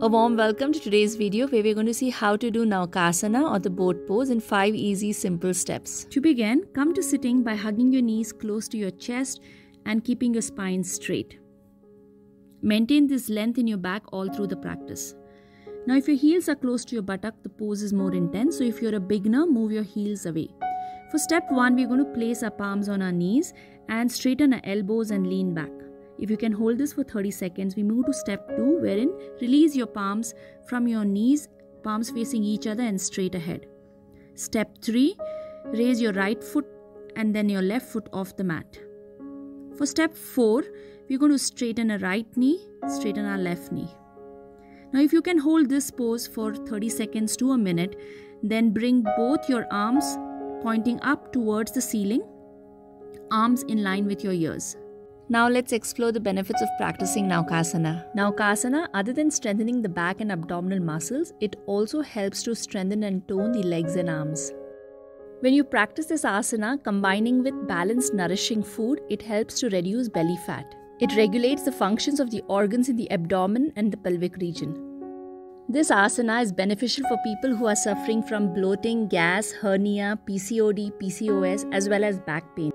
A warm welcome to today's video where we're going to see how to do Naukasana or the boat pose in 5 easy simple steps. To begin, come to sitting by hugging your knees close to your chest and keeping your spine straight. Maintain this length in your back all through the practice. Now if your heels are close to your buttock, the pose is more intense, so if you're a beginner, move your heels away. For step 1, we're going to place our palms on our knees and straighten our elbows and lean back. If you can hold this for 30 seconds, we move to step 2, wherein release your palms from your knees, palms facing each other and straight ahead. Step 3, raise your right foot and then your left foot off the mat. For step 4, we're going to straighten a right knee, straighten our left knee. Now if you can hold this pose for 30 seconds to a minute, then bring both your arms pointing up towards the ceiling, arms in line with your ears. Now let's explore the benefits of practicing Naukasana. Naukasana, other than strengthening the back and abdominal muscles, it also helps to strengthen and tone the legs and arms. When you practice this asana, combining with balanced nourishing food, it helps to reduce belly fat. It regulates the functions of the organs in the abdomen and the pelvic region. This asana is beneficial for people who are suffering from bloating, gas, hernia, PCOD, PCOS, as well as back pain.